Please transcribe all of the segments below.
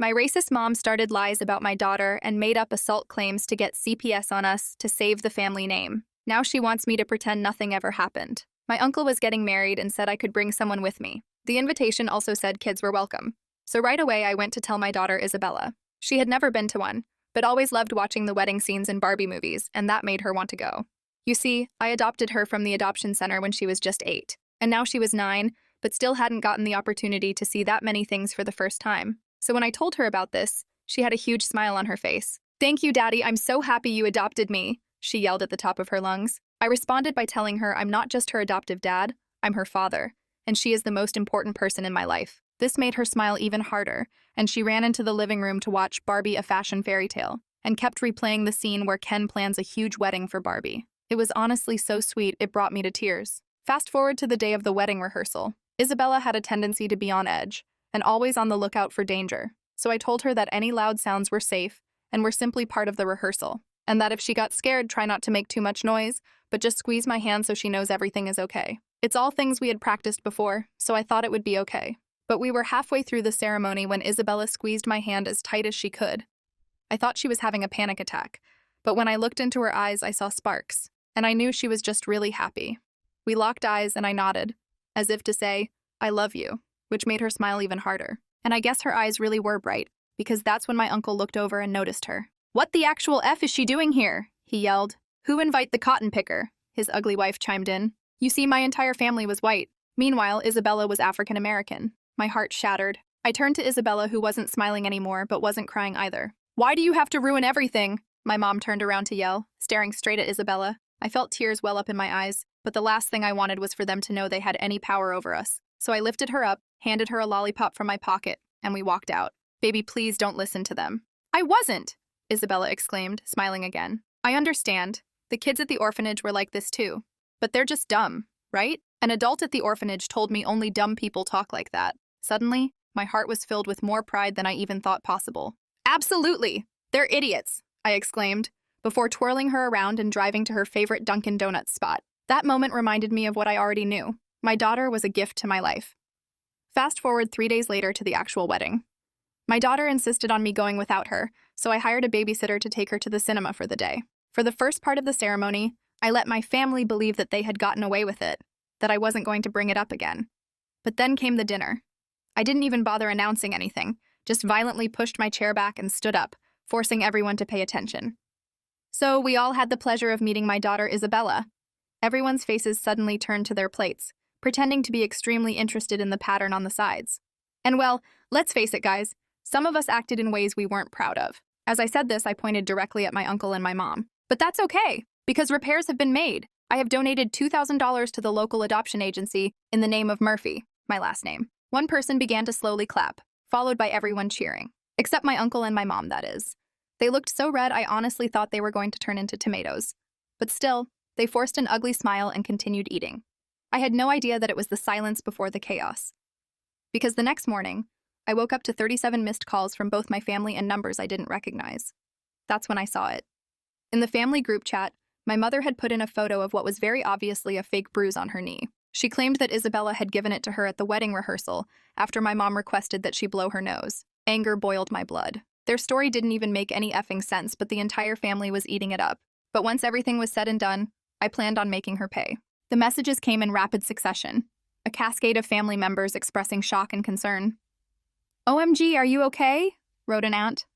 My racist mom started lies about my daughter and made up assault claims to get CPS on us to save the family name. Now she wants me to pretend nothing ever happened. My uncle was getting married and said I could bring someone with me. The invitation also said kids were welcome. So right away I went to tell my daughter Isabella. She had never been to one, but always loved watching the wedding scenes in Barbie movies, and that made her want to go. You see, I adopted her from the adoption center when she was just 8, and now she was 9, but still hadn't gotten the opportunity to see that many things for the first time. So when I told her about this, she had a huge smile on her face. "Thank you, Daddy, I'm so happy you adopted me," she yelled at the top of her lungs. I responded by telling her I'm not just her adoptive dad, I'm her father, and she is the most important person in my life. This made her smile even harder, and she ran into the living room to watch Barbie: A Fashion Fairy Tale, and kept replaying the scene where Ken plans a huge wedding for Barbie. It was honestly so sweet, it brought me to tears. Fast forward to the day of the wedding rehearsal. Isabella had a tendency to be on edge, and always on the lookout for danger, so I told her that any loud sounds were safe and were simply part of the rehearsal, and that if she got scared, try not to make too much noise, but just squeeze my hand so she knows everything is okay. It's all things we had practiced before, so I thought it would be okay. But we were halfway through the ceremony when Isabella squeezed my hand as tight as she could. I thought she was having a panic attack, but when I looked into her eyes, I saw sparks, and I knew she was just really happy. We locked eyes and I nodded, as if to say, "I love you," which made her smile even harder. And I guess her eyes really were bright, because that's when my uncle looked over and noticed her. "What the actual F is she doing here?" he yelled. "Who invite the cotton picker?" his ugly wife chimed in. You see, my entire family was white. Meanwhile, Isabella was African American. My heart shattered. I turned to Isabella, who wasn't smiling anymore, but wasn't crying either. "Why do you have to ruin everything?" My mom turned around to yell, staring straight at Isabella. I felt tears well up in my eyes, but the last thing I wanted was for them to know they had any power over us. So I lifted her up, handed her a lollipop from my pocket, and we walked out. "Baby, please don't listen to them." "I wasn't!" Isabella exclaimed, smiling again. "I understand. The kids at the orphanage were like this too. But they're just dumb, right? An adult at the orphanage told me only dumb people talk like that." Suddenly, my heart was filled with more pride than I even thought possible. "Absolutely! They're idiots!" I exclaimed, before twirling her around and driving to her favorite Dunkin' Donuts spot. That moment reminded me of what I already knew. My daughter was a gift to my life. Fast forward 3 days later to the actual wedding. My daughter insisted on me going without her, so I hired a babysitter to take her to the cinema for the day. For the first part of the ceremony, I let my family believe that they had gotten away with it, that I wasn't going to bring it up again. But then came the dinner. I didn't even bother announcing anything, just violently pushed my chair back and stood up, forcing everyone to pay attention. So we all had the pleasure of meeting my daughter Isabella. Everyone's faces suddenly turned to their plates, pretending to be extremely interested in the pattern on the sides. And well, let's face it, guys, some of us acted in ways we weren't proud of. As I said this, I pointed directly at my uncle and my mom. But that's okay, because repairs have been made. I have donated $2,000 to the local adoption agency in the name of Murphy, my last name. One person began to slowly clap, followed by everyone cheering. Except my uncle and my mom, that is. They looked so red I honestly thought they were going to turn into tomatoes. But still, they forced an ugly smile and continued eating. I had no idea that it was the silence before the chaos. Because the next morning, I woke up to 37 missed calls from both my family and numbers I didn't recognize. That's when I saw it. In the family group chat, my mother had put in a photo of what was very obviously a fake bruise on her knee. She claimed that Isabella had given it to her at the wedding rehearsal after my mom requested that she blow her nose. Anger boiled my blood. Their story didn't even make any effing sense, but the entire family was eating it up. But once everything was said and done, I planned on making her pay. The messages came in rapid succession, a cascade of family members expressing shock and concern. "OMG, are you okay?" wrote an aunt.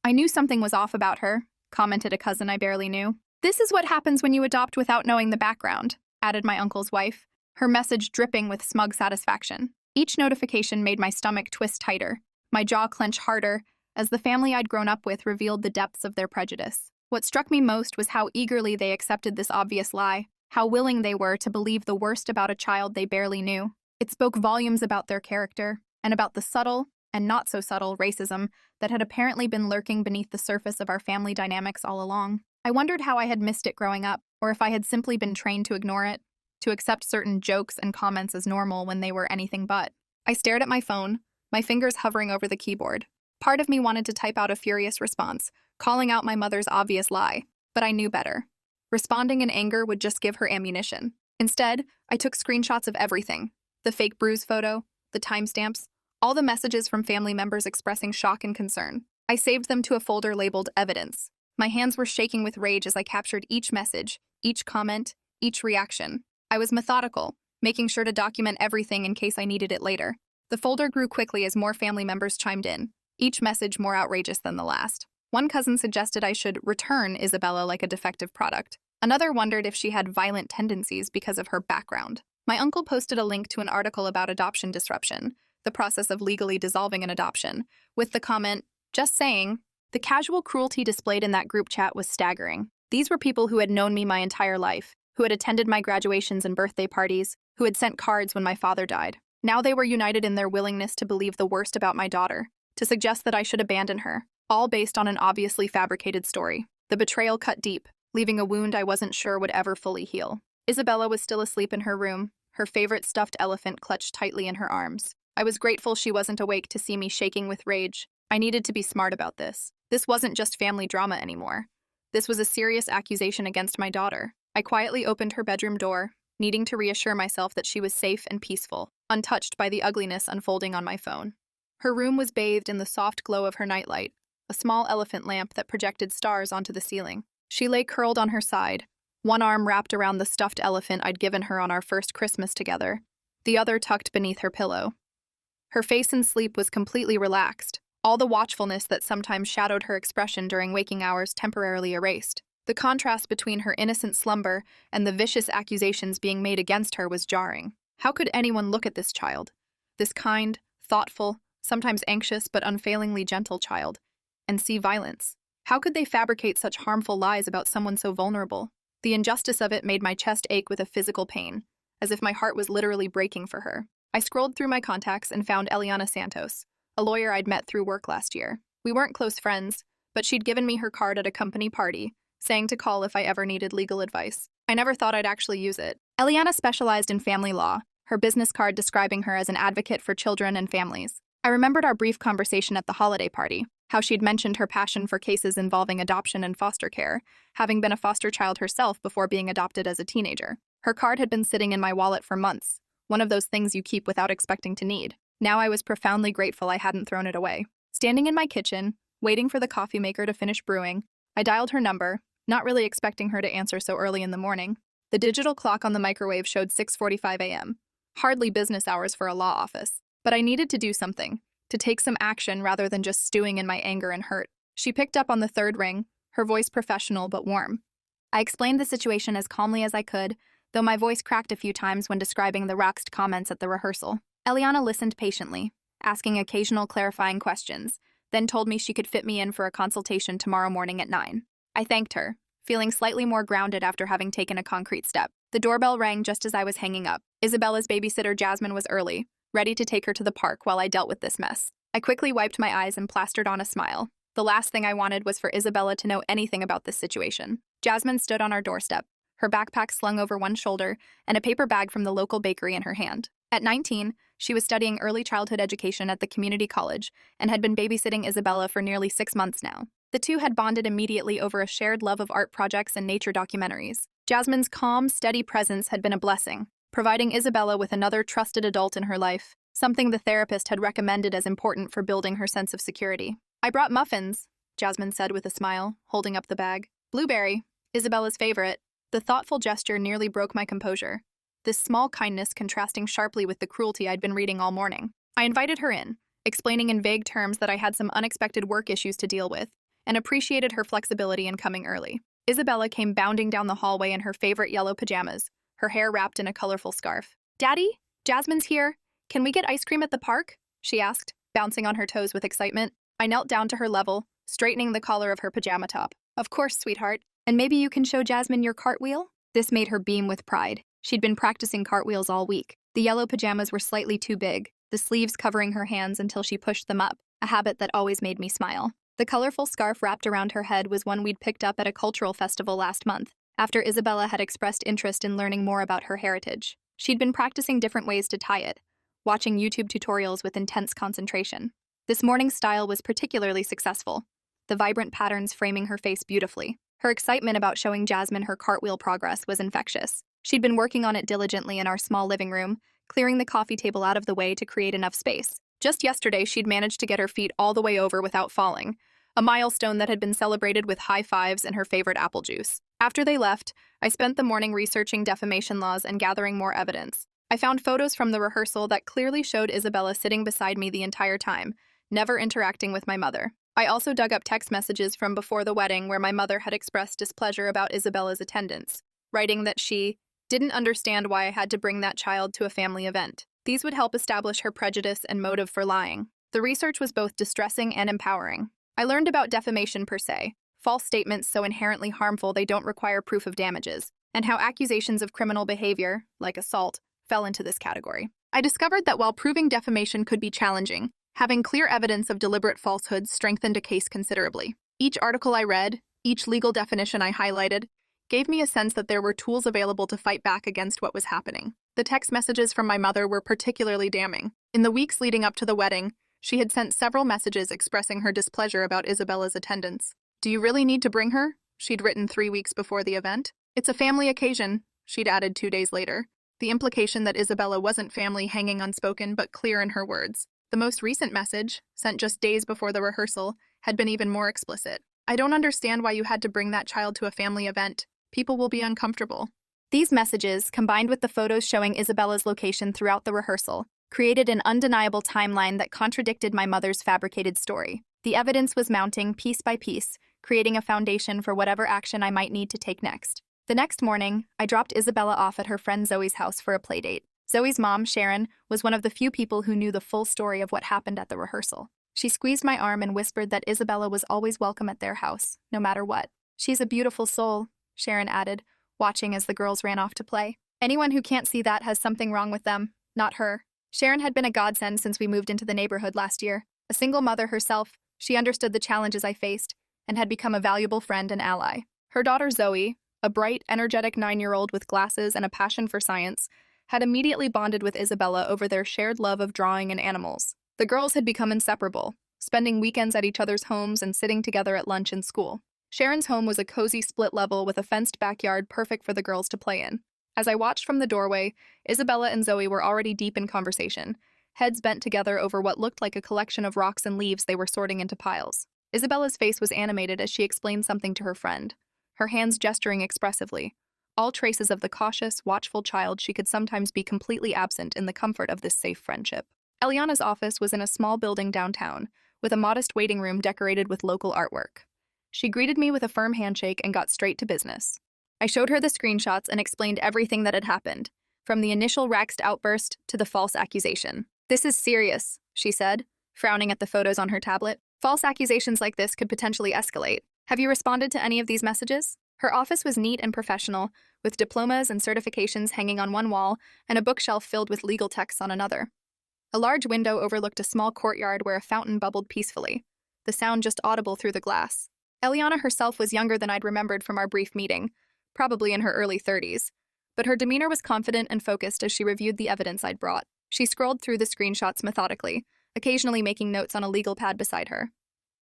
"I knew something was off about her," commented a cousin I barely knew. "This is what happens when you adopt without knowing the background," added my uncle's wife, her message dripping with smug satisfaction. Each notification made my stomach twist tighter, my jaw clench harder, as the family I'd grown up with revealed the depths of their prejudice. What struck me most was how eagerly they accepted this obvious lie, how willing they were to believe the worst about a child they barely knew. It spoke volumes about their character, and about the subtle, and not so subtle, racism that had apparently been lurking beneath the surface of our family dynamics all along. I wondered how I had missed it growing up, or if I had simply been trained to ignore it, to accept certain jokes and comments as normal when they were anything but. I stared at my phone, my fingers hovering over the keyboard. Part of me wanted to type out a furious response, calling out my mother's obvious lie, but I knew better. Responding in anger would just give her ammunition. Instead, I took screenshots of everything: the fake bruise photo, the timestamps, All the messages from family members expressing shock and concern. I saved them to a folder labeled Evidence. My hands were shaking with rage as I captured each message, each comment, each reaction. I was methodical, making sure to document everything in case I needed it later. The folder grew quickly as more family members chimed in, each message more outrageous than the last. One cousin suggested I should return Isabella like a defective product. Another wondered if she had violent tendencies because of her background. My uncle posted a link to an article about adoption disruption, the process of legally dissolving an adoption, with the comment, "Just saying." The casual cruelty displayed in that group chat was staggering. These were people who had known me my entire life, who had attended my graduations and birthday parties, who had sent cards when my father died. Now they were united in their willingness to believe the worst about my daughter, to suggest that I should abandon her, all based on an obviously fabricated story. The betrayal cut deep, leaving a wound I wasn't sure would ever fully heal. Isabella was still asleep in her room, her favorite stuffed elephant clutched tightly in her arms. I was grateful she wasn't awake to see me shaking with rage. I needed to be smart about this. This wasn't just family drama anymore. This was a serious accusation against my daughter. I quietly opened her bedroom door, needing to reassure myself that she was safe and peaceful, untouched by the ugliness unfolding on my phone. Her room was bathed in the soft glow of her nightlight, a small elephant lamp that projected stars onto the ceiling. She lay curled on her side, one arm wrapped around the stuffed elephant I'd given her on our first Christmas together, the other tucked beneath her pillow. Her face in sleep was completely relaxed, all the watchfulness that sometimes shadowed her expression during waking hours temporarily erased. The contrast between her innocent slumber and the vicious accusations being made against her was jarring. How could anyone look at this child, this kind, thoughtful, sometimes anxious but unfailingly gentle child, and see violence? How could they fabricate such harmful lies about someone so vulnerable? The injustice of it made my chest ache with a physical pain, as if my heart was literally breaking for her. I scrolled through my contacts and found Eliana Santos, a lawyer I'd met through work last year. We weren't close friends, but she'd given me her card at a company party, saying to call if I ever needed legal advice. I never thought I'd actually use it. Eliana specialized in family law, her business card describing her as an advocate for children and families. I remembered our brief conversation at the holiday party, how she'd mentioned her passion for cases involving adoption and foster care, having been a foster child herself before being adopted as a teenager. Her card had been sitting in my wallet for months, one of those things you keep without expecting to need. Now I was profoundly grateful I hadn't thrown it away. Standing in my kitchen, waiting for the coffee maker to finish brewing, I dialed her number, not really expecting her to answer so early in the morning. The digital clock on the microwave showed 6:45 a.m., hardly business hours for a law office. But I needed to do something, to take some action rather than just stewing in my anger and hurt. She picked up on the third ring, her voice professional but warm. I explained the situation as calmly as I could, though my voice cracked a few times when describing the Roxed comments at the rehearsal. Eliana listened patiently, asking occasional clarifying questions, then told me she could fit me in for a consultation tomorrow morning at 9. I thanked her, feeling slightly more grounded after having taken a concrete step. The doorbell rang just as I was hanging up. Isabella's babysitter Jasmine was early, ready to take her to the park while I dealt with this mess. I quickly wiped my eyes and plastered on a smile. The last thing I wanted was for Isabella to know anything about this situation. Jasmine stood on our doorstep, her backpack slung over one shoulder and a paper bag from the local bakery in her hand. At 19, she was studying early childhood education at the community college and had been babysitting Isabella for nearly 6 months now. The two had bonded immediately over a shared love of art projects and nature documentaries. Jasmine's calm, steady presence had been a blessing, providing Isabella with another trusted adult in her life, something the therapist had recommended as important for building her sense of security. "I brought muffins," Jasmine said with a smile, holding up the bag. "Blueberry, Isabella's favorite." The thoughtful gesture nearly broke my composure, this small kindness contrasting sharply with the cruelty I'd been reading all morning. I invited her in, explaining in vague terms that I had some unexpected work issues to deal with, and appreciated her flexibility in coming early. Isabella came bounding down the hallway in her favorite yellow pajamas, her hair wrapped in a colorful scarf. "Daddy, Jasmine's here. Can we get ice cream at the park?" she asked, bouncing on her toes with excitement. I knelt down to her level, straightening the collar of her pajama top. "Of course, sweetheart. And maybe you can show Jasmine your cartwheel?" This made her beam with pride. She'd been practicing cartwheels all week. The yellow pajamas were slightly too big, the sleeves covering her hands until she pushed them up, a habit that always made me smile. The colorful scarf wrapped around her head was one we'd picked up at a cultural festival last month, after Isabella had expressed interest in learning more about her heritage. She'd been practicing different ways to tie it, watching YouTube tutorials with intense concentration. This morning's style was particularly successful, the vibrant patterns framing her face beautifully. Her excitement about showing Jasmine her cartwheel progress was infectious. She'd been working on it diligently in our small living room, clearing the coffee table out of the way to create enough space. Just yesterday, she'd managed to get her feet all the way over without falling, a milestone that had been celebrated with high fives and her favorite apple juice. After they left, I spent the morning researching defamation laws and gathering more evidence. I found photos from the rehearsal that clearly showed Isabella sitting beside me the entire time, never interacting with my mother. I also dug up text messages from before the wedding where my mother had expressed displeasure about Isabella's attendance, writing that she didn't understand why I had to bring that child to a family event. These would help establish her prejudice and motive for lying. The research was both distressing and empowering. I learned about defamation per se, false statements so inherently harmful they don't require proof of damages, and how accusations of criminal behavior, like assault, fell into this category. I discovered that while proving defamation could be challenging, having clear evidence of deliberate falsehoods strengthened a case considerably. Each article I read, each legal definition I highlighted, gave me a sense that there were tools available to fight back against what was happening. The text messages from my mother were particularly damning. In the weeks leading up to the wedding, she had sent several messages expressing her displeasure about Isabella's attendance. "Do you really need to bring her?" she'd written 3 weeks before the event. "It's a family occasion," she'd added 2 days later. The implication that Isabella wasn't family hanging unspoken but clear in her words. The most recent message, sent just days before the rehearsal, had been even more explicit. "I don't understand why you had to bring that child to a family event. People will be uncomfortable." These messages, combined with the photos showing Isabella's location throughout the rehearsal, created an undeniable timeline that contradicted my mother's fabricated story. The evidence was mounting piece by piece, creating a foundation for whatever action I might need to take next. The next morning, I dropped Isabella off at her friend Zoe's house for a playdate. Zoe's mom, Sharon, was one of the few people who knew the full story of what happened at the rehearsal. She squeezed my arm and whispered that Isabella was always welcome at their house, no matter what. "She's a beautiful soul," Sharon added, watching as the girls ran off to play. "Anyone who can't see that has something wrong with them, not her." Sharon had been a godsend since we moved into the neighborhood last year. A single mother herself, she understood the challenges I faced and had become a valuable friend and ally. Her daughter Zoe, a bright, energetic 9-year-old with glasses and a passion for science, had immediately bonded with Isabella over their shared love of drawing and animals. The girls had become inseparable, spending weekends at each other's homes and sitting together at lunch and school. Sharon's home was a cozy split level with a fenced backyard perfect for the girls to play in. As I watched from the doorway, Isabella and Zoe were already deep in conversation, heads bent together over what looked like a collection of rocks and leaves they were sorting into piles. Isabella's face was animated as she explained something to her friend, her hands gesturing expressively. All traces of the cautious, watchful child she could sometimes be completely absent in the comfort of this safe friendship. Eliana's office was in a small building downtown, with a modest waiting room decorated with local artwork. She greeted me with a firm handshake and got straight to business. I showed her the screenshots and explained everything that had happened, from the initial Raxed outburst to the false accusation. "This is serious," she said, frowning at the photos on her tablet. "False accusations like this could potentially escalate. Have you responded to any of these messages?" Her office was neat and professional, with diplomas and certifications hanging on one wall and a bookshelf filled with legal texts on another. A large window overlooked a small courtyard where a fountain bubbled peacefully, the sound just audible through the glass. Eliana herself was younger than I'd remembered from our brief meeting, probably in her early 30s, but her demeanor was confident and focused as she reviewed the evidence I'd brought. She scrolled through the screenshots methodically, occasionally making notes on a legal pad beside her.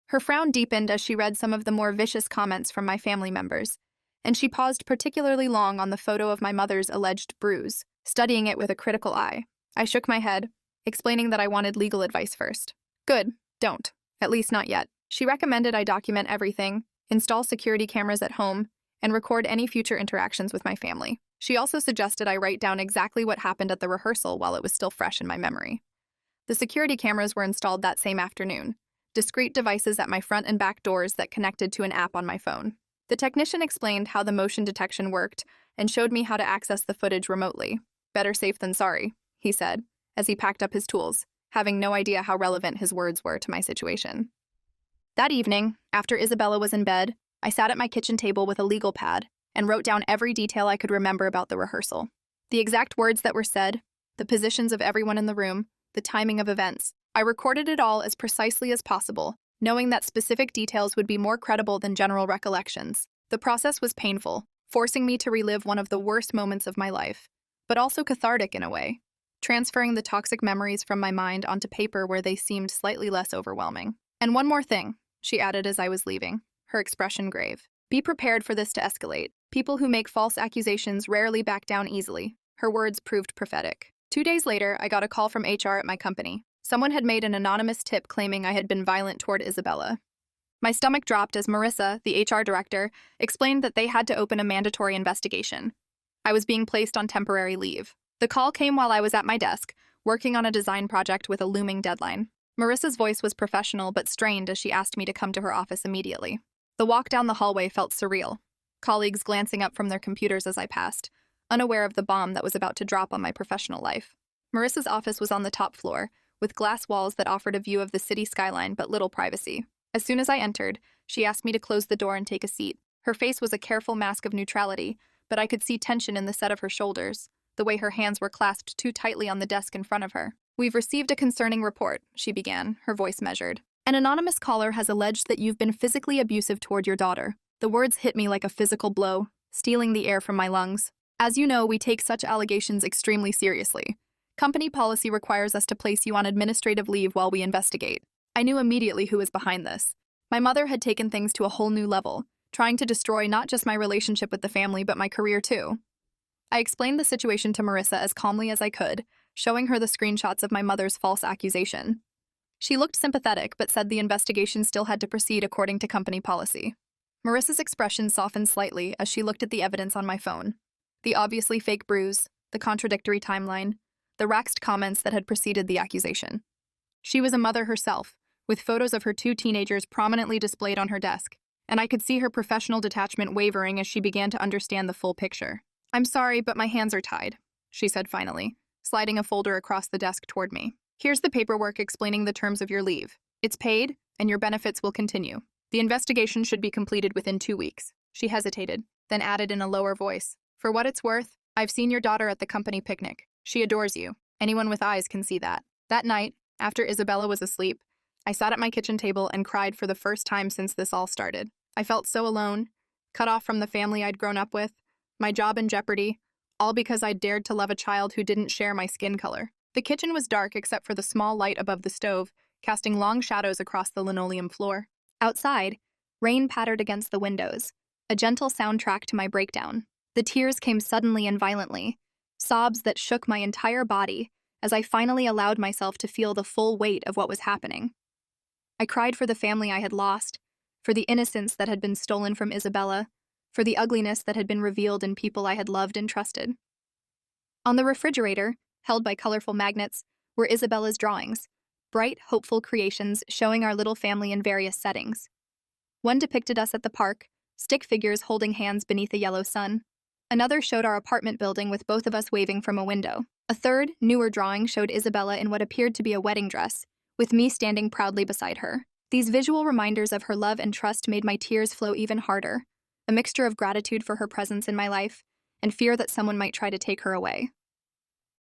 Her frown deepened as she read some of the more vicious comments from my family members, and she paused particularly long on the photo of my mother's alleged bruise, studying it with a critical eye. I shook my head, explaining that I wanted legal advice first. "Good, don't. At least not yet." She recommended I document everything, install security cameras at home, and record any future interactions with my family. She also suggested I write down exactly what happened at the rehearsal while it was still fresh in my memory. The security cameras were installed that same afternoon, discrete devices at my front and back doors that connected to an app on my phone. The technician explained how the motion detection worked and showed me how to access the footage remotely. "Better safe than sorry," he said, as he packed up his tools, having no idea how relevant his words were to my situation. That evening, after Isabella was in bed, I sat at my kitchen table with a legal pad and wrote down every detail I could remember about the rehearsal. The exact words that were said, the positions of everyone in the room, the timing of events. I recorded it all as precisely as possible, knowing that specific details would be more credible than general recollections. The process was painful, forcing me to relive one of the worst moments of my life, but also cathartic in a way, transferring the toxic memories from my mind onto paper where they seemed slightly less overwhelming. "And one more thing," she added as I was leaving, her expression grave. "Be prepared for this to escalate. People who make false accusations rarely back down easily." Her words proved prophetic. 2 days later, I got a call from HR at my company. Someone had made an anonymous tip claiming I had been violent toward Isabella. My stomach dropped as Marissa, the HR director, explained that they had to open a mandatory investigation. I was being placed on temporary leave. The call came while I was at my desk, working on a design project with a looming deadline. Marissa's voice was professional but strained as she asked me to come to her office immediately. The walk down the hallway felt surreal, colleagues glancing up from their computers as I passed, unaware of the bomb that was about to drop on my professional life. Marissa's office was on the top floor, with glass walls that offered a view of the city skyline but little privacy. As soon as I entered, she asked me to close the door and take a seat. Her face was a careful mask of neutrality, but I could see tension in the set of her shoulders, the way her hands were clasped too tightly on the desk in front of her. "We've received a concerning report," she began, her voice measured. "An anonymous caller has alleged that you've been physically abusive toward your daughter." The words hit me like a physical blow, stealing the air from my lungs. "As you know, we take such allegations extremely seriously. Company policy requires us to place you on administrative leave while we investigate." I knew immediately who was behind this. My mother had taken things to a whole new level, trying to destroy not just my relationship with the family but my career too. I explained the situation to Marissa as calmly as I could, showing her the screenshots of my mother's false accusation. She looked sympathetic but said the investigation still had to proceed according to company policy. Marissa's expression softened slightly as she looked at the evidence on my phone. The obviously fake bruise, the contradictory timeline, the waxed comments that had preceded the accusation. She was a mother herself, with photos of her 2 teenagers prominently displayed on her desk, and I could see her professional detachment wavering as she began to understand the full picture. "I'm sorry, but my hands are tied," she said finally, sliding a folder across the desk toward me. "Here's the paperwork explaining the terms of your leave. It's paid, and your benefits will continue. The investigation should be completed within 2 weeks." She hesitated, then added in a lower voice, "For what it's worth, I've seen your daughter at the company picnic. She adores you. Anyone with eyes can see that." That night, after Isabella was asleep, I sat at my kitchen table and cried for the first time since this all started. I felt so alone, cut off from the family I'd grown up with, my job in jeopardy, all because I'd dared to love a child who didn't share my skin color. The kitchen was dark except for the small light above the stove, casting long shadows across the linoleum floor. Outside, rain pattered against the windows, a gentle soundtrack to my breakdown. The tears came suddenly and violently, sobs that shook my entire body as I finally allowed myself to feel the full weight of what was happening. I cried for the family I had lost, for the innocence that had been stolen from Isabella, for the ugliness that had been revealed in people I had loved and trusted. On the refrigerator, held by colorful magnets, were Isabella's drawings, bright, hopeful creations showing our little family in various settings. One depicted us at the park, stick figures holding hands beneath a yellow sun. Another showed our apartment building with both of us waving from a window. A third, newer drawing showed Isabella in what appeared to be a wedding dress, with me standing proudly beside her. These visual reminders of her love and trust made my tears flow even harder, a mixture of gratitude for her presence in my life and fear that someone might try to take her away.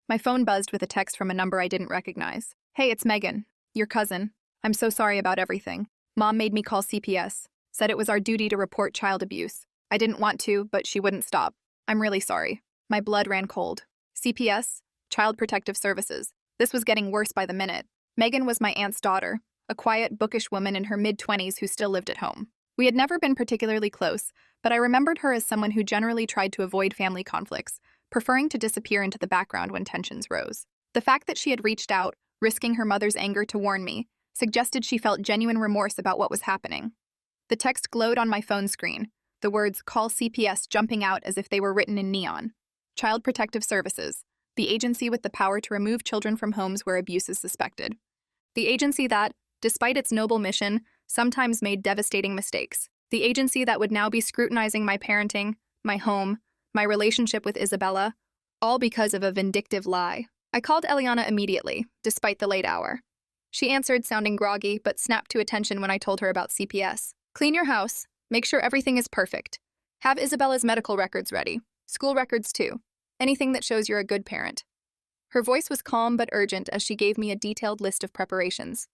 My phone buzzed with a text from a number I didn't recognize. "Hey, it's Megan, your cousin. I'm so sorry about everything. Mom made me call CPS, said it was our duty to report child abuse. I didn't want to, but she wouldn't stop. I'm really sorry." My blood ran cold. CPS? Child Protective Services. This was getting worse by the minute. Megan was my aunt's daughter, a quiet, bookish woman in her mid-20s who still lived at home. We had never been particularly close, but I remembered her as someone who generally tried to avoid family conflicts, preferring to disappear into the background when tensions rose. The fact that she had reached out, risking her mother's anger to warn me, suggested she felt genuine remorse about what was happening. The text glowed on my phone screen, the words "Call CPS" jumping out as if they were written in neon. Child Protective Services, the agency with the power to remove children from homes where abuse is suspected. The agency that, despite its noble mission, sometimes made devastating mistakes. The agency that would now be scrutinizing my parenting, my home, my relationship with Isabella, all because of a vindictive lie. I called Eliana immediately, despite the late hour. She answered sounding groggy, but snapped to attention when I told her about CPS. "Clean your house. Make sure everything is perfect. Have Isabella's medical records ready. School records too. Anything that shows you're a good parent." Her voice was calm but urgent as she gave me a detailed list of preparations.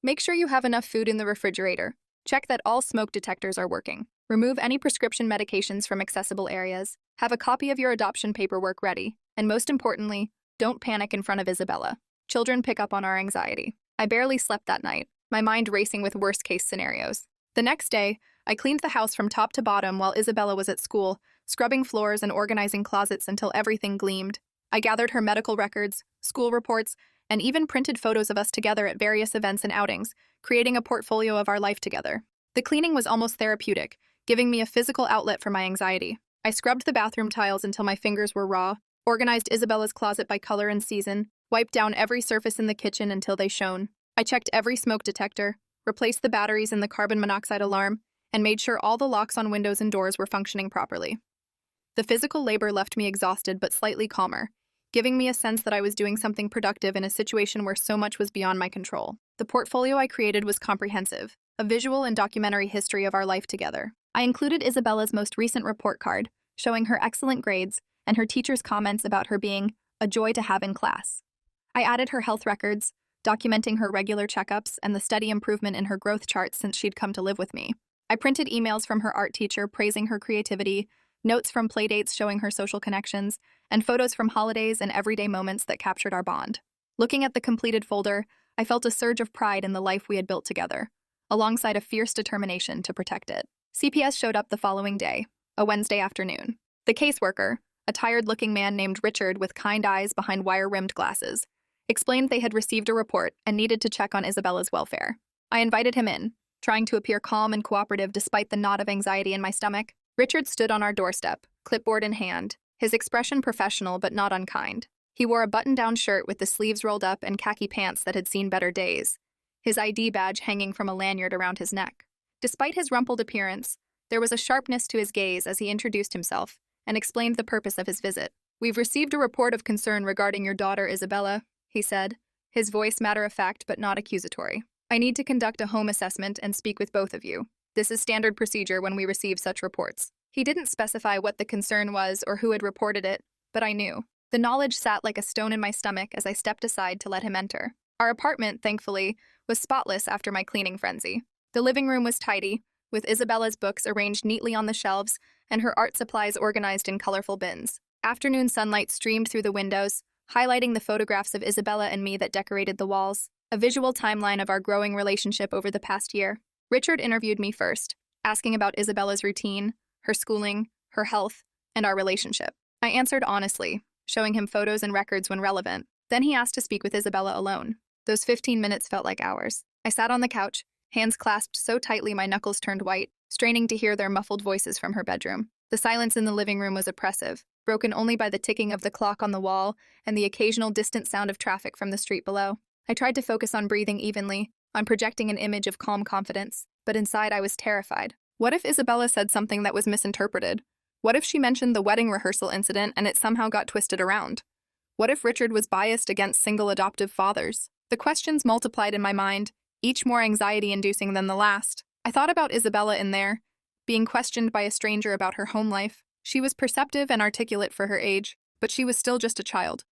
"Make sure you have enough food in the refrigerator. Check that all smoke detectors are working. Remove any prescription medications from accessible areas. Have a copy of your adoption paperwork ready. And most importantly, don't panic in front of Isabella. Children pick up on our anxiety." I barely slept that night, my mind racing with worst-case scenarios. The next day, I cleaned the house from top to bottom while Isabella was at school, scrubbing floors and organizing closets until everything gleamed. I gathered her medical records, school reports, and even printed photos of us together at various events and outings, creating a portfolio of our life together. The cleaning was almost therapeutic, giving me a physical outlet for my anxiety. I scrubbed the bathroom tiles until my fingers were raw, organized Isabella's closet by color and season, wiped down every surface in the kitchen until they shone. I checked every smoke detector, replaced the batteries in the carbon monoxide alarm, and made sure all the locks on windows and doors were functioning properly. The physical labor left me exhausted but slightly calmer, giving me a sense that I was doing something productive in a situation where so much was beyond my control. The portfolio I created was comprehensive, a visual and documentary history of our life together. I included Isabella's most recent report card, showing her excellent grades and her teacher's comments about her being a joy to have in class. I added her health records, documenting her regular checkups and the steady improvement in her growth charts since she'd come to live with me. I printed emails from her art teacher praising her creativity, notes from playdates showing her social connections, and photos from holidays and everyday moments that captured our bond. Looking at the completed folder, I felt a surge of pride in the life we had built together, alongside a fierce determination to protect it. CPS showed up the following day, a Wednesday afternoon. The caseworker, a tired-looking man named Richard with kind eyes behind wire-rimmed glasses, explained they had received a report and needed to check on Isabella's welfare. I invited him in, trying to appear calm and cooperative despite the knot of anxiety in my stomach. Richard stood on our doorstep, clipboard in hand, his expression professional but not unkind. He wore a button-down shirt with the sleeves rolled up and khaki pants that had seen better days, his ID badge hanging from a lanyard around his neck. Despite his rumpled appearance, there was a sharpness to his gaze as he introduced himself and explained the purpose of his visit. "We've received a report of concern regarding your daughter, Isabella," he said, his voice matter-of-fact but not accusatory. "I need to conduct a home assessment and speak with both of you. This is standard procedure when we receive such reports." He didn't specify what the concern was or who had reported it, but I knew. The knowledge sat like a stone in my stomach as I stepped aside to let him enter. Our apartment, thankfully, was spotless after my cleaning frenzy. The living room was tidy, with Isabella's books arranged neatly on the shelves and her art supplies organized in colorful bins. Afternoon sunlight streamed through the windows, highlighting the photographs of Isabella and me that decorated the walls, a visual timeline of our growing relationship over the past year. Richard interviewed me first, asking about Isabella's routine, her schooling, her health, and our relationship. I answered honestly, showing him photos and records when relevant. Then he asked to speak with Isabella alone. Those 15 minutes felt like hours. I sat on the couch, hands clasped so tightly my knuckles turned white, straining to hear their muffled voices from her bedroom. The silence in the living room was oppressive, broken only by the ticking of the clock on the wall and the occasional distant sound of traffic from the street below. I tried to focus on breathing evenly, on projecting an image of calm confidence, but inside I was terrified. What if Isabella said something that was misinterpreted? What if she mentioned the wedding rehearsal incident and it somehow got twisted around? What if Richard was biased against single adoptive fathers? The questions multiplied in my mind, each more anxiety-inducing than the last. I thought about Isabella in there, being questioned by a stranger about her home life. She was perceptive and articulate for her age, but she was still just a child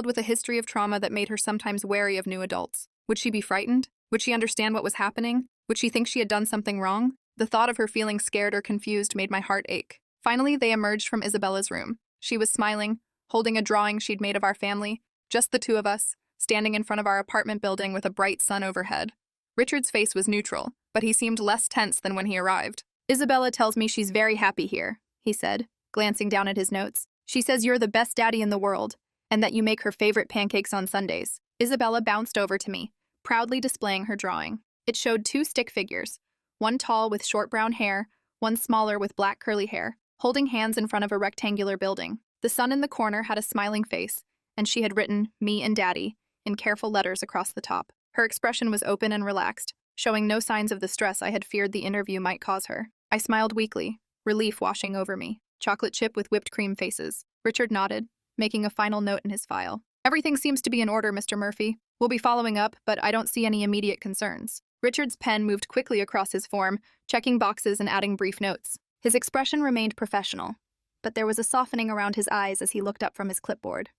with a history of trauma that made her sometimes wary of new adults. Would she be frightened? Would she understand what was happening? Would she think she had done something wrong? The thought of her feeling scared or confused made my heart ache. Finally, they emerged from Isabella's room. She was smiling, holding a drawing she'd made of our family, just the two of us, standing in front of our apartment building with a bright sun overhead. Richard's face was neutral, but he seemed less tense than when he arrived. "Isabella tells me she's very happy here," he said, glancing down at his notes. "She says you're the best daddy in the world, and that you make her favorite pancakes on Sundays." Isabella bounced over to me, proudly displaying her drawing. It showed two stick figures, one tall with short brown hair, one smaller with black curly hair, holding hands in front of a rectangular building. The sun in the corner had a smiling face, and she had written, "Me and Daddy," in careful letters across the top. Her expression was open and relaxed, showing no signs of the stress I had feared the interview might cause her. I smiled weakly, relief washing over me. "Chocolate chip with whipped cream faces." Richard nodded, making a final note in his file. "Everything seems to be in order, Mr. Murphy. We'll be following up, but I don't see any immediate concerns." Richard's pen moved quickly across his form, checking boxes and adding brief notes. His expression remained professional, but there was a softening around his eyes as he looked up from his clipboard.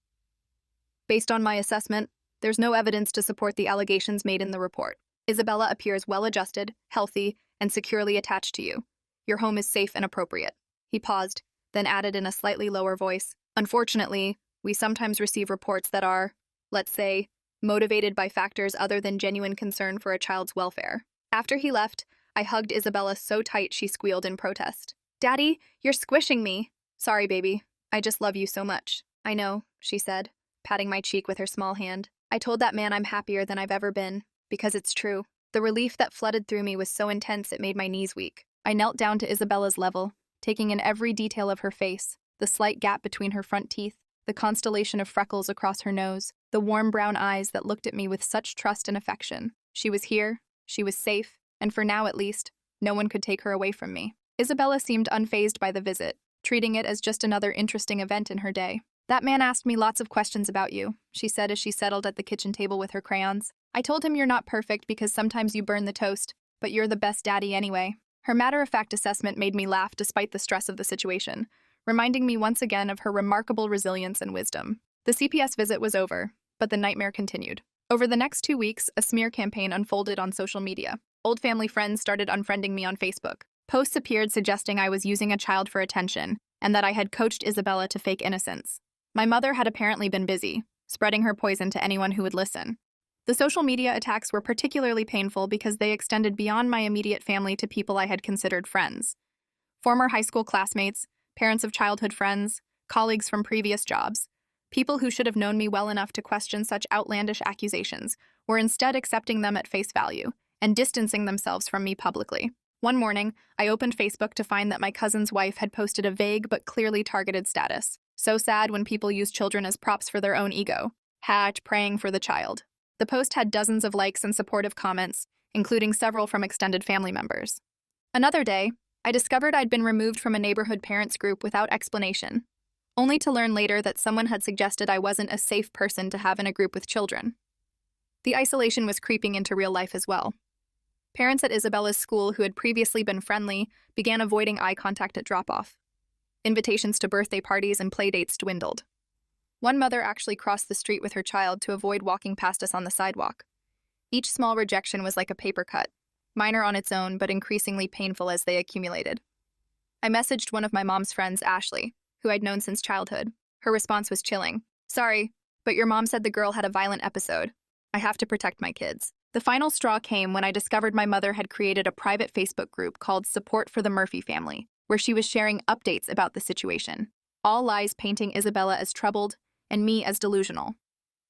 "Based on my assessment, there's no evidence to support the allegations made in the report. Isabella appears well-adjusted, healthy, and securely attached to you. Your home is safe and appropriate." He paused, then added in a slightly lower voice, "Unfortunately, we sometimes receive reports that are, let's say, motivated by factors other than genuine concern for a child's welfare." After he left, I hugged Isabella so tight she squealed in protest. "Daddy, you're squishing me." "Sorry, baby. I just love you so much." "I know," she said, patting my cheek with her small hand. I told that man I'm happier than I've ever been, because it's true. The relief that flooded through me was so intense it made my knees weak. I knelt down to Isabella's level, taking in every detail of her face, the slight gap between her front teeth, the constellation of freckles across her nose, the warm brown eyes that looked at me with such trust and affection. She was here, she was safe, and for now at least, no one could take her away from me. Isabella seemed unfazed by the visit, treating it as just another interesting event in her day. That man asked me lots of questions about you, she said as she settled at the kitchen table with her crayons. I told him you're not perfect because sometimes you burn the toast, but you're the best daddy anyway. Her matter-of-fact assessment made me laugh despite the stress of the situation, reminding me once again of her remarkable resilience and wisdom. The CPS visit was over, but the nightmare continued. Over the next 2 weeks, a smear campaign unfolded on social media. Old family friends started unfriending me on Facebook. Posts appeared suggesting I was using a child for attention, and that I had coached Isabella to fake innocence. My mother had apparently been busy, spreading her poison to anyone who would listen. The social media attacks were particularly painful because they extended beyond my immediate family to people I had considered friends. Former high school classmates, parents of childhood friends, colleagues from previous jobs, people who should have known me well enough to question such outlandish accusations were instead accepting them at face value and distancing themselves from me publicly. One morning, I opened Facebook to find that my cousin's wife had posted a vague but clearly targeted status. So sad when people use children as props for their own ego. #praying for the child. The post had dozens of likes and supportive comments, including several from extended family members. Another day, I discovered I'd been removed from a neighborhood parents group without explanation, only to learn later that someone had suggested I wasn't a safe person to have in a group with children. The isolation was creeping into real life as well. Parents at Isabella's school who had previously been friendly began avoiding eye contact at drop-off. Invitations to birthday parties and playdates dwindled. One mother actually crossed the street with her child to avoid walking past us on the sidewalk. Each small rejection was like a paper cut, minor on its own but increasingly painful as they accumulated. I messaged one of my mom's friends, Ashley, who I'd known since childhood. Her response was chilling. "Sorry, but your mom said the girl had a violent episode. I have to protect my kids." The final straw came when I discovered my mother had created a private Facebook group called Support for the Murphy Family, where she was sharing updates about the situation. All lies painting Isabella as troubled and me as delusional.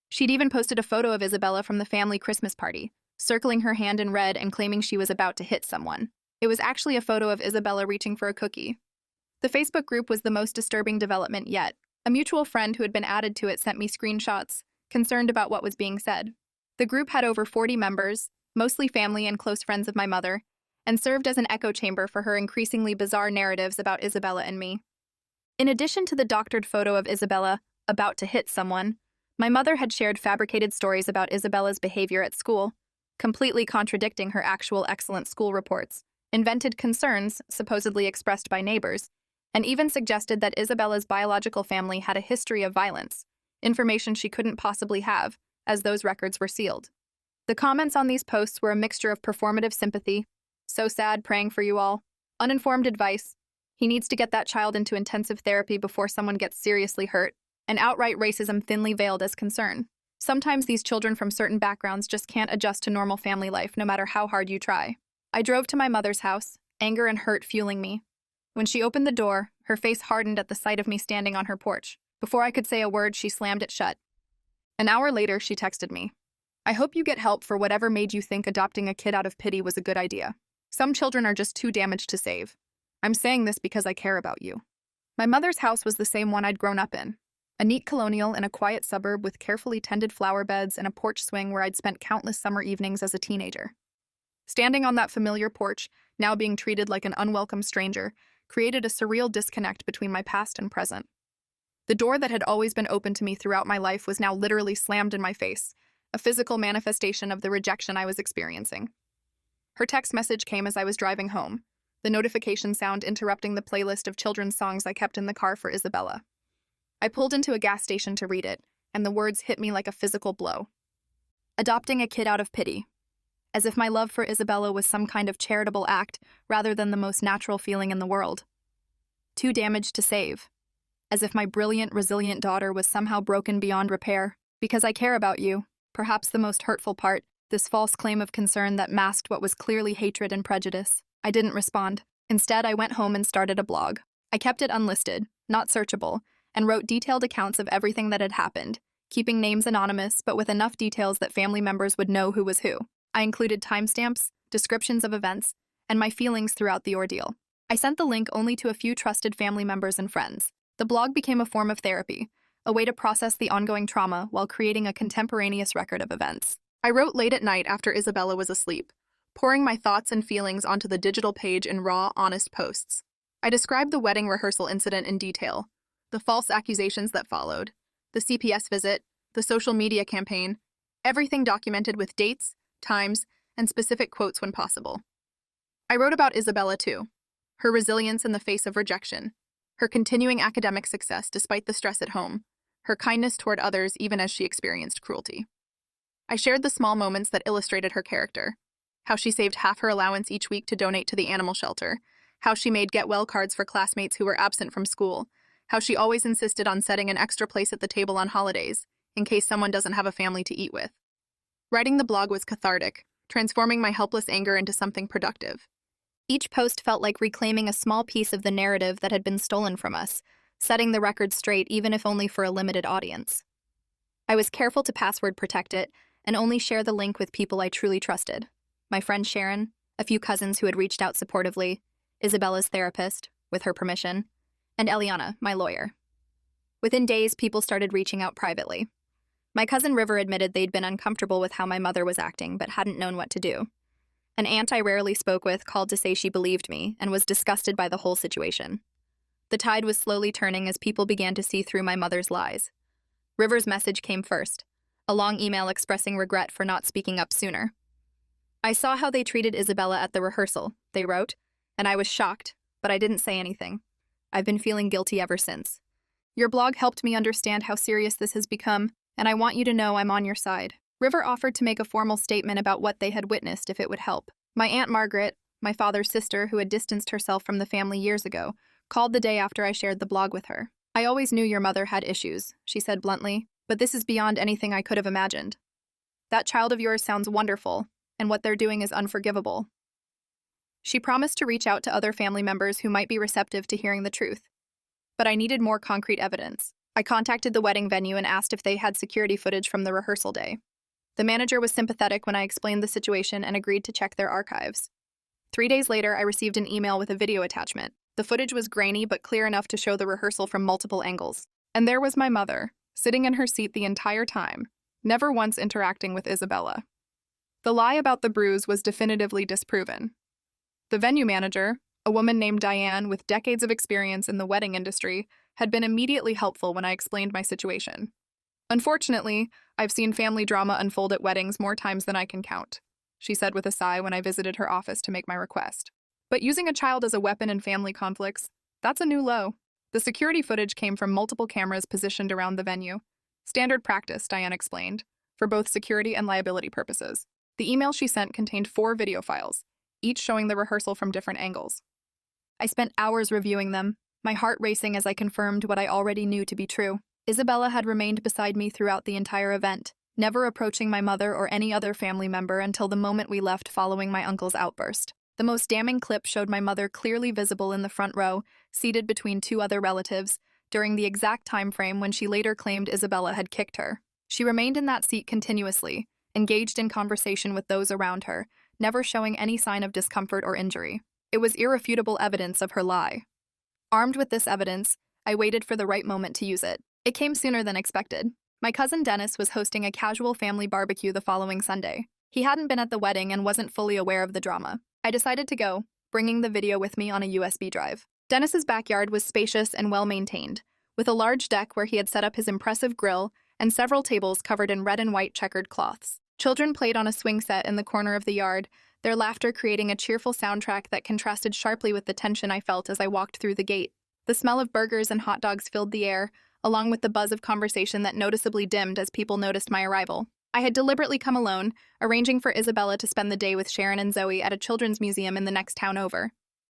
She'd even posted a photo of Isabella from the family Christmas party, circling her hand in red and claiming she was about to hit someone. It was actually a photo of Isabella reaching for a cookie. The Facebook group was the most disturbing development yet. A mutual friend who had been added to it sent me screenshots, concerned about what was being said. The group had over 40 members, mostly family and close friends of my mother, and served as an echo chamber for her increasingly bizarre narratives about Isabella and me. In addition to the doctored photo of Isabella about to hit someone, my mother had shared fabricated stories about Isabella's behavior at school, completely contradicting her actual excellent school reports, invented concerns, supposedly expressed by neighbors, and even suggested that Isabella's biological family had a history of violence, information she couldn't possibly have, as those records were sealed. The comments on these posts were a mixture of performative sympathy, "So sad, praying for you all," uninformed advice, "He needs to get that child into intensive therapy before someone gets seriously hurt," and outright racism thinly veiled as concern. Sometimes these children from certain backgrounds just can't adjust to normal family life no matter how hard you try. I drove to my mother's house, anger and hurt fueling me. When she opened the door, her face hardened at the sight of me standing on her porch. Before I could say a word, she slammed it shut. An hour later, she texted me. "I hope you get help for whatever made you think adopting a kid out of pity was a good idea. Some children are just too damaged to save. I'm saying this because I care about you." My mother's house was the same one I'd grown up in. A neat colonial in a quiet suburb with carefully tended flower beds and a porch swing where I'd spent countless summer evenings as a teenager. Standing on that familiar porch, now being treated like an unwelcome stranger, created a surreal disconnect between my past and present. The door that had always been open to me throughout my life was now literally slammed in my face, a physical manifestation of the rejection I was experiencing. Her text message came as I was driving home, the notification sound interrupting the playlist of children's songs I kept in the car for Isabella. I pulled into a gas station to read it, and the words hit me like a physical blow. Adopting a kid out of pity. As if my love for Isabella was some kind of charitable act rather than the most natural feeling in the world. Too damaged to save. As if my brilliant, resilient daughter was somehow broken beyond repair. Because I care about you, perhaps the most hurtful part, this false claim of concern that masked what was clearly hatred and prejudice. I didn't respond. Instead, I went home and started a blog. I kept it unlisted, not searchable, and wrote detailed accounts of everything that had happened, keeping names anonymous but with enough details that family members would know who was who. I included timestamps, descriptions of events, and my feelings throughout the ordeal. I sent the link only to a few trusted family members and friends. The blog became a form of therapy, a way to process the ongoing trauma while creating a contemporaneous record of events. I wrote late at night after Isabella was asleep, pouring my thoughts and feelings onto the digital page in raw, honest posts. I described the wedding rehearsal incident in detail, the false accusations that followed, the CPS visit, the social media campaign, everything documented with dates, times, and specific quotes when possible. I wrote about Isabella too, her resilience in the face of rejection, her continuing academic success despite the stress at home, her kindness toward others even as she experienced cruelty. I shared the small moments that illustrated her character, how she saved half her allowance each week to donate to the animal shelter, how she made get-well cards for classmates who were absent from school, how she always insisted on setting an extra place at the table on holidays, in case someone doesn't have a family to eat with. Writing the blog was cathartic, transforming my helpless anger into something productive. Each post felt like reclaiming a small piece of the narrative that had been stolen from us, setting the record straight even if only for a limited audience. I was careful to password protect it and only share the link with people I truly trusted. My friend Sharon, a few cousins who had reached out supportively, Isabella's therapist, with her permission, and Eliana, my lawyer. Within days, people started reaching out privately. My cousin River admitted they'd been uncomfortable with how my mother was acting but hadn't known what to do. An aunt I rarely spoke with called to say she believed me and was disgusted by the whole situation. The tide was slowly turning as people began to see through my mother's lies. River's message came first, a long email expressing regret for not speaking up sooner. I saw how they treated Isabella at the rehearsal, they wrote, and I was shocked, but I didn't say anything. I've been feeling guilty ever since. Your blog helped me understand how serious this has become, and I want you to know I'm on your side. River offered to make a formal statement about what they had witnessed if it would help. My Aunt Margaret, my father's sister who had distanced herself from the family years ago, called the day after I shared the blog with her. I always knew your mother had issues, she said bluntly, but this is beyond anything I could have imagined. That child of yours sounds wonderful, and what they're doing is unforgivable. She promised to reach out to other family members who might be receptive to hearing the truth. But I needed more concrete evidence. I contacted the wedding venue and asked if they had security footage from the rehearsal day. The manager was sympathetic when I explained the situation and agreed to check their archives. 3 days later, I received an email with a video attachment. The footage was grainy but clear enough to show the rehearsal from multiple angles. And there was my mother, sitting in her seat the entire time, never once interacting with Isabella. The lie about the bruise was definitively disproven. The venue manager, a woman named Diane with decades of experience in the wedding industry, had been immediately helpful when I explained my situation. Unfortunately, I've seen family drama unfold at weddings more times than I can count, she said with a sigh when I visited her office to make my request. But using a child as a weapon in family conflicts, that's a new low. The security footage came from multiple cameras positioned around the venue. Standard practice, Diane explained, for both security and liability purposes. The email she sent contained 4 video files, each showing the rehearsal from different angles. I spent hours reviewing them, my heart racing as I confirmed what I already knew to be true. Isabella had remained beside me throughout the entire event, never approaching my mother or any other family member until the moment we left following my uncle's outburst. The most damning clip showed my mother clearly visible in the front row, seated between 2 other relatives, during the exact time frame when she later claimed Isabella had kicked her. She remained in that seat continuously, engaged in conversation with those around her, never showing any sign of discomfort or injury. It was irrefutable evidence of her lie. Armed with this evidence, I waited for the right moment to use it. It came sooner than expected. My cousin Dennis was hosting a casual family barbecue the following Sunday. He hadn't been at the wedding and wasn't fully aware of the drama. I decided to go, bringing the video with me on a USB drive. Dennis's backyard was spacious and well-maintained, with a large deck where he had set up his impressive grill and several tables covered in red and white checkered cloths. Children played on a swing set in the corner of the yard, their laughter creating a cheerful soundtrack that contrasted sharply with the tension I felt as I walked through the gate. The smell of burgers and hot dogs filled the air, along with the buzz of conversation that noticeably dimmed as people noticed my arrival. I had deliberately come alone, arranging for Isabella to spend the day with Sharon and Zoe at a children's museum in the next town over.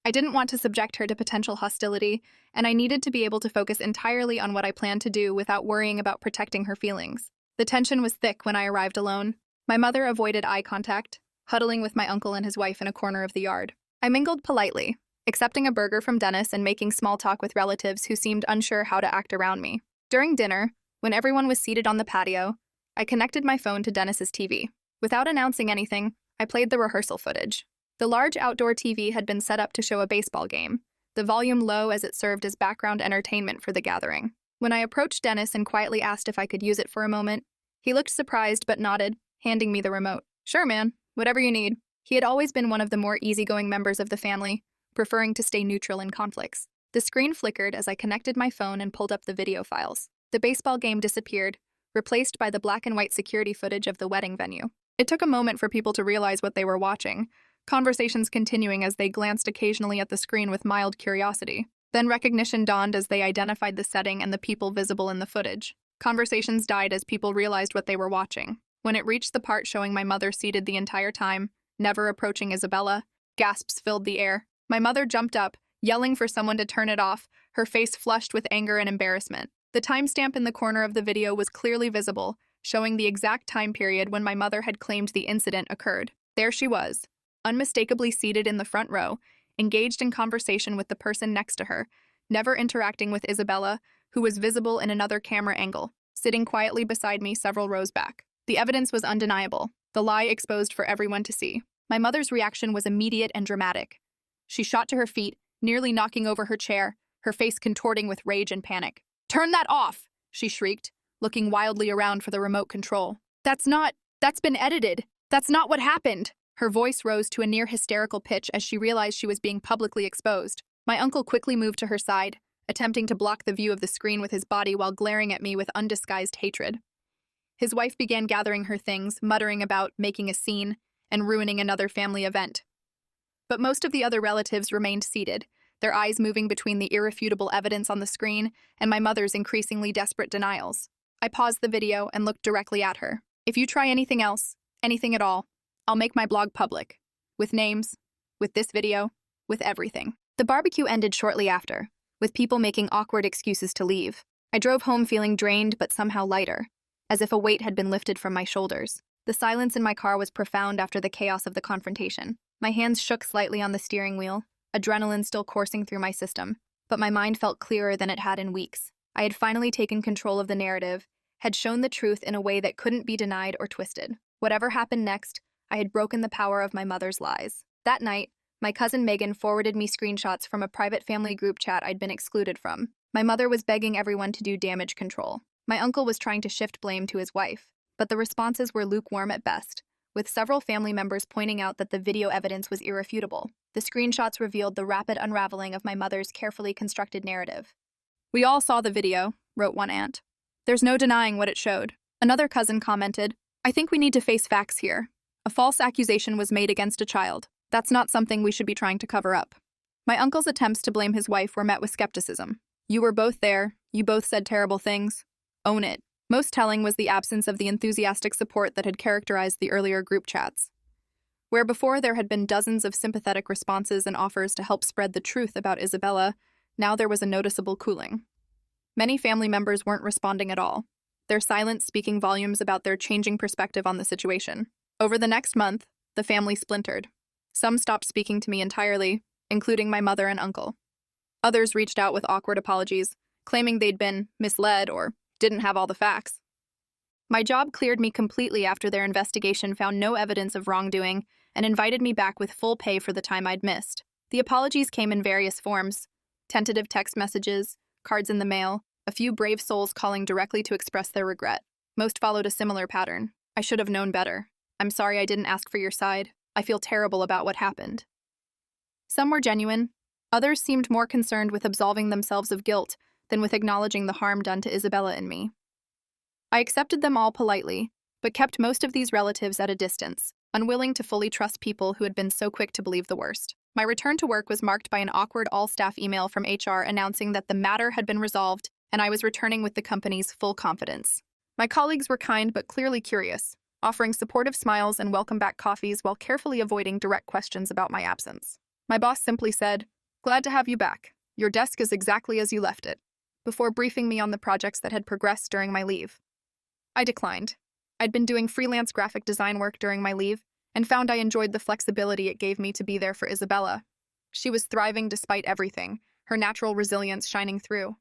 I didn't want to subject her to potential hostility, and I needed to be able to focus entirely on what I planned to do without worrying about protecting her feelings. The tension was thick when I arrived alone. My mother avoided eye contact, huddling with my uncle and his wife in a corner of the yard. I mingled politely, accepting a burger from Dennis and making small talk with relatives who seemed unsure how to act around me. During dinner, When everyone was seated on the patio, I connected my phone to Dennis's TV. Without announcing anything, I played the rehearsal footage. The large outdoor TV had been set up to show a baseball game, the volume low as it served as background entertainment for the gathering. When I approached Dennis and quietly asked if I could use it for a moment, he looked surprised but nodded, handing me the remote. Sure, man, whatever you need. He had always been one of the more easygoing members of the family, preferring to stay neutral in conflicts. The screen flickered as I connected my phone and pulled up the video files. The baseball game disappeared, replaced by the black and white security footage of the wedding venue. It took a moment for people to realize what they were watching, conversations continuing as they glanced occasionally at the screen with mild curiosity. Then recognition dawned as they identified the setting and the people visible in the footage. Conversations died as people realized what they were watching. When it reached the part showing my mother seated the entire time, never approaching Isabella, gasps filled the air. My mother jumped up, yelling for someone to turn it off, her face flushed with anger and embarrassment. The timestamp in the corner of the video was clearly visible, showing the exact time period when my mother had claimed the incident occurred. There she was, unmistakably seated in the front row, engaged in conversation with the person next to her, never interacting with Isabella, who was visible in another camera angle, sitting quietly beside me several rows back. The evidence was undeniable, the lie exposed for everyone to see. My mother's reaction was immediate and dramatic. She shot to her feet, nearly knocking over her chair, her face contorting with rage and panic. "Turn that off!" she shrieked, looking wildly around for the remote control. That's been edited. That's not what happened." Her voice rose to a near hysterical pitch as she realized she was being publicly exposed. My uncle quickly moved to her side, attempting to block the view of the screen with his body while glaring at me with undisguised hatred. His wife began gathering her things, muttering about making a scene and ruining another family event. But most of the other relatives remained seated, their eyes moving between the irrefutable evidence on the screen and my mother's increasingly desperate denials. I paused the video and looked directly at her. "If you try anything else, anything at all, I'll make my blog public. With names, with this video, with everything." The barbecue ended shortly after, with people making awkward excuses to leave. I drove home feeling drained but somehow lighter, as if a weight had been lifted from my shoulders. The silence in my car was profound after the chaos of the confrontation. My hands shook slightly on the steering wheel, adrenaline still coursing through my system, but my mind felt clearer than it had in weeks. I had finally taken control of the narrative, had shown the truth in a way that couldn't be denied or twisted. Whatever happened next, I had broken the power of my mother's lies. That night, my cousin Megan forwarded me screenshots from a private family group chat I'd been excluded from. My mother was begging everyone to do damage control. My uncle was trying to shift blame to his wife, but the responses were lukewarm at best, with several family members pointing out that the video evidence was irrefutable. The screenshots revealed the rapid unraveling of my mother's carefully constructed narrative. "We all saw the video," wrote one aunt. "There's no denying what it showed." Another cousin commented, "I think we need to face facts here. A false accusation was made against a child. That's not something we should be trying to cover up." My uncle's attempts to blame his wife were met with skepticism. "You were both there. You both said terrible things. Own it." Most telling was the absence of the enthusiastic support that had characterized the earlier group chats. Where before there had been dozens of sympathetic responses and offers to help spread the truth about Isabella, now there was a noticeable cooling. Many family members weren't responding at all, their silence speaking volumes about their changing perspective on the situation. Over the next month, the family splintered. Some stopped speaking to me entirely, including my mother and uncle. Others reached out with awkward apologies, claiming they'd been misled or didn't have all the facts. My job cleared me completely after their investigation found no evidence of wrongdoing and invited me back with full pay for the time I'd missed. The apologies came in various forms: tentative text messages, cards in the mail, a few brave souls calling directly to express their regret. Most followed a similar pattern. "I should have known better. I'm sorry I didn't ask for your side. I feel terrible about what happened." Some were genuine. Others seemed more concerned with absolving themselves of guilt than with acknowledging the harm done to Isabella and me. I accepted them all politely, but kept most of these relatives at a distance, unwilling to fully trust people who had been so quick to believe the worst. My return to work was marked by an awkward all-staff email from HR announcing that the matter had been resolved and I was returning with the company's full confidence. My colleagues were kind but clearly curious, offering supportive smiles and welcome-back coffees while carefully avoiding direct questions about my absence. My boss simply said, "Glad to have you back. Your desk is exactly as you left it," before briefing me on the projects that had progressed during my leave. I declined. I'd been doing freelance graphic design work during my leave and found I enjoyed the flexibility it gave me to be there for Isabella. She was thriving despite everything, her natural resilience shining through.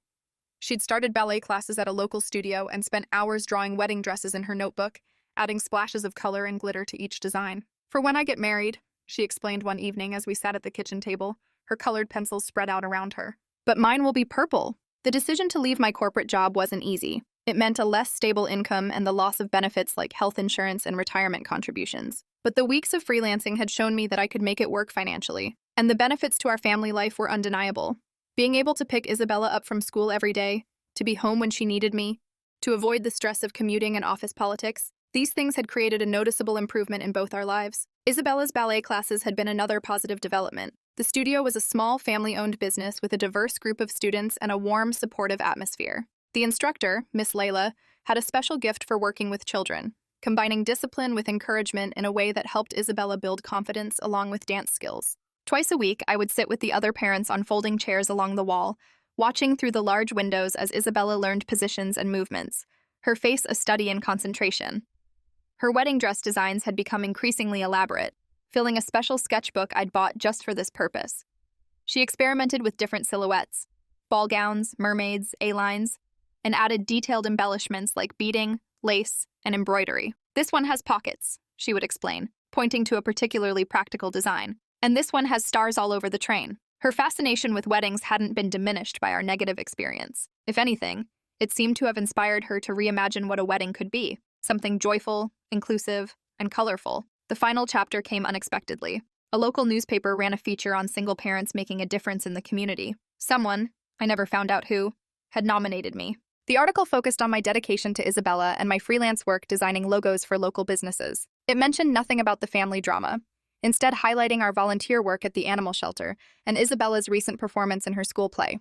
She'd started ballet classes at a local studio and spent hours drawing wedding dresses in her notebook, adding splashes of color and glitter to each design. "For when I get married," she explained one evening as we sat at the kitchen table, her colored pencils spread out around her. "But mine will be purple." The decision to leave my corporate job wasn't easy. It meant a less stable income and the loss of benefits like health insurance and retirement contributions. But the weeks of freelancing had shown me that I could make it work financially, and the benefits to our family life were undeniable. Being able to pick Isabella up from school every day, to be home when she needed me, to avoid the stress of commuting and office politics, these things had created a noticeable improvement in both our lives. Isabella's ballet classes had been another positive development. The studio was a small, family-owned business with a diverse group of students and a warm, supportive atmosphere. The instructor, Miss Layla, had a special gift for working with children, combining discipline with encouragement in a way that helped Isabella build confidence along with dance skills. Twice a week, I would sit with the other parents on folding chairs along the wall, watching through the large windows as Isabella learned positions and movements, her face a study in concentration. Her wedding dress designs had become increasingly elaborate, filling a special sketchbook I'd bought just for this purpose. She experimented with different silhouettes, ball gowns, mermaids, A-lines, and added detailed embellishments like beading, lace, and embroidery. "This one has pockets," she would explain, pointing to a particularly practical design. "And this one has stars all over the train." Her fascination with weddings hadn't been diminished by our negative experience. If anything, it seemed to have inspired her to reimagine what a wedding could be, something joyful, inclusive, and colorful. The final chapter came unexpectedly. A local newspaper ran a feature on single parents making a difference in the community. Someone, I never found out who, had nominated me. The article focused on my dedication to Isabella and my freelance work designing logos for local businesses. It mentioned nothing about the family drama, instead highlighting our volunteer work at the animal shelter and Isabella's recent performance in her school play.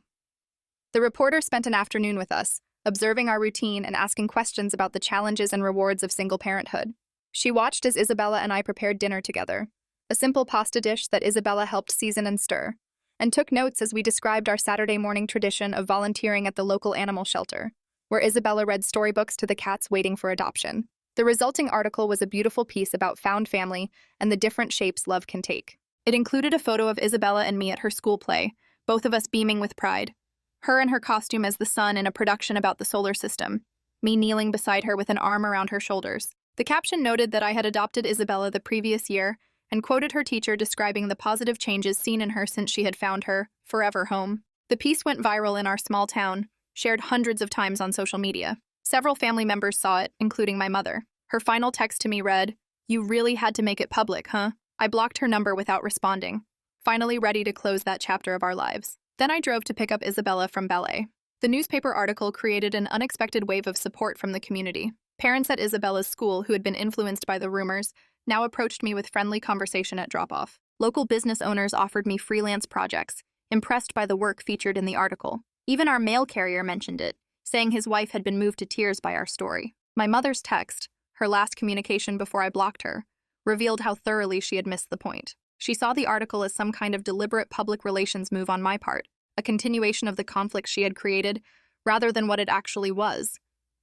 The reporter spent an afternoon with us, observing our routine and asking questions about the challenges and rewards of single parenthood. She watched as Isabella and I prepared dinner together, a simple pasta dish that Isabella helped season and stir, and took notes as we described our Saturday morning tradition of volunteering at the local animal shelter, where Isabella read storybooks to the cats waiting for adoption. The resulting article was a beautiful piece about found family and the different shapes love can take. It included a photo of Isabella and me at her school play, both of us beaming with pride. Her in her costume as the sun in a production about the solar system, me kneeling beside her with an arm around her shoulders. The caption noted that I had adopted Isabella the previous year and quoted her teacher describing the positive changes seen in her since she had found her forever home. The piece went viral in our small town, shared hundreds of times on social media. Several family members saw it, including my mother. Her final text to me read, "You really had to make it public, huh?" I blocked her number without responding, finally ready to close that chapter of our lives. Then I drove to pick up Isabella from ballet. The newspaper article created an unexpected wave of support from the community. Parents at Isabella's school who had been influenced by the rumors now approached me with friendly conversation at drop-off. Local business owners offered me freelance projects, impressed by the work featured in the article. Even our mail carrier mentioned it, saying his wife had been moved to tears by our story. My mother's text, her last communication before I blocked her, revealed how thoroughly she had missed the point. She saw the article as some kind of deliberate public relations move on my part, a continuation of the conflict she had created, rather than what it actually was,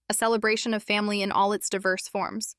a celebration of family in all its diverse forms.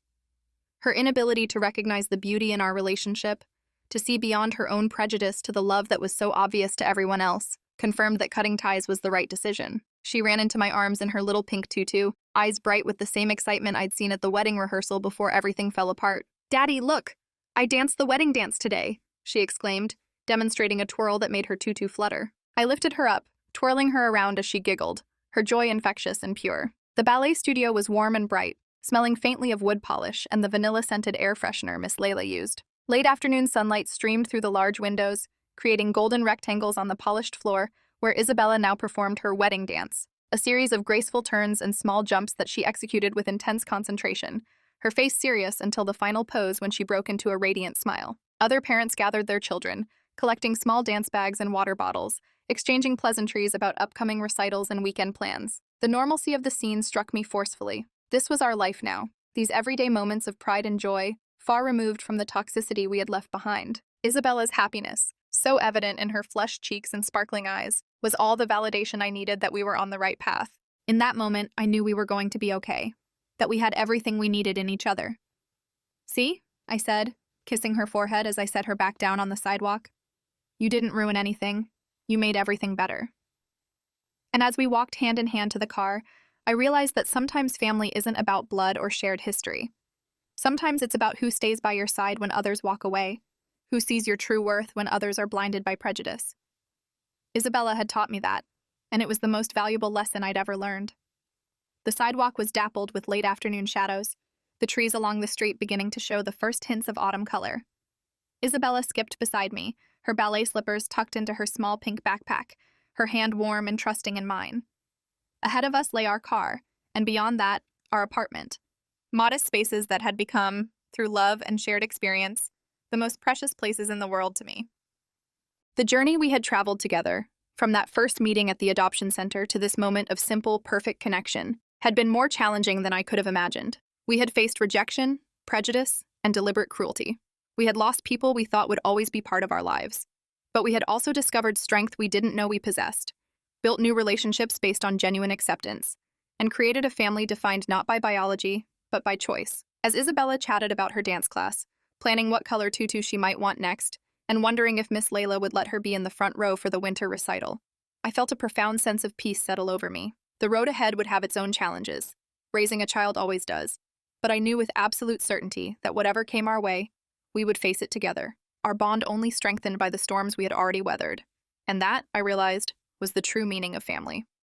Her inability to recognize the beauty in our relationship, to see beyond her own prejudice to the love that was so obvious to everyone else, confirmed that cutting ties was the right decision. She ran into my arms in her little pink tutu, eyes bright with the same excitement I'd seen at the wedding rehearsal before everything fell apart. "Daddy, look! I danced the wedding dance today," she exclaimed, demonstrating a twirl that made her tutu flutter. I lifted her up, twirling her around as she giggled, her joy infectious and pure. The ballet studio was warm and bright, smelling faintly of wood polish and the vanilla-scented air freshener Miss Layla used. Late afternoon sunlight streamed through the large windows, creating golden rectangles on the polished floor where Isabella now performed her wedding dance, a series of graceful turns and small jumps that she executed with intense concentration, her face serious until the final pose when she broke into a radiant smile. Other parents gathered their children, collecting small dance bags and water bottles, exchanging pleasantries about upcoming recitals and weekend plans. The normalcy of the scene struck me forcefully. This was our life now, these everyday moments of pride and joy, far removed from the toxicity we had left behind. Isabella's happiness, so evident in her flushed cheeks and sparkling eyes, was all the validation I needed that we were on the right path. In that moment, I knew we were going to be okay, that we had everything we needed in each other. "See?" I said, kissing her forehead as I set her back down on the sidewalk. "You didn't ruin anything. You made everything better." And as we walked hand in hand to the car, I realized that sometimes family isn't about blood or shared history. Sometimes it's about who stays by your side when others walk away, who sees your true worth when others are blinded by prejudice. Isabella had taught me that, and it was the most valuable lesson I'd ever learned. The sidewalk was dappled with late afternoon shadows, the trees along the street beginning to show the first hints of autumn color. Isabella skipped beside me, her ballet slippers tucked into her small pink backpack, her hand warm and trusting in mine. Ahead of us lay our car, and beyond that, our apartment. Modest spaces that had become, through love and shared experience, the most precious places in the world to me. The journey we had traveled together, from that first meeting at the adoption center to this moment of simple, perfect connection, had been more challenging than I could have imagined. We had faced rejection, prejudice, and deliberate cruelty. We had lost people we thought would always be part of our lives. But we had also discovered strength we didn't know we possessed, built new relationships based on genuine acceptance, and created a family defined not by biology, but by choice. As Isabella chatted about her dance class, planning what color tutu she might want next, and wondering if Miss Layla would let her be in the front row for the winter recital, I felt a profound sense of peace settle over me. The road ahead would have its own challenges. Raising a child always does. But I knew with absolute certainty that whatever came our way, we would face it together, our bond only strengthened by the storms we had already weathered. And that, I realized, was the true meaning of family.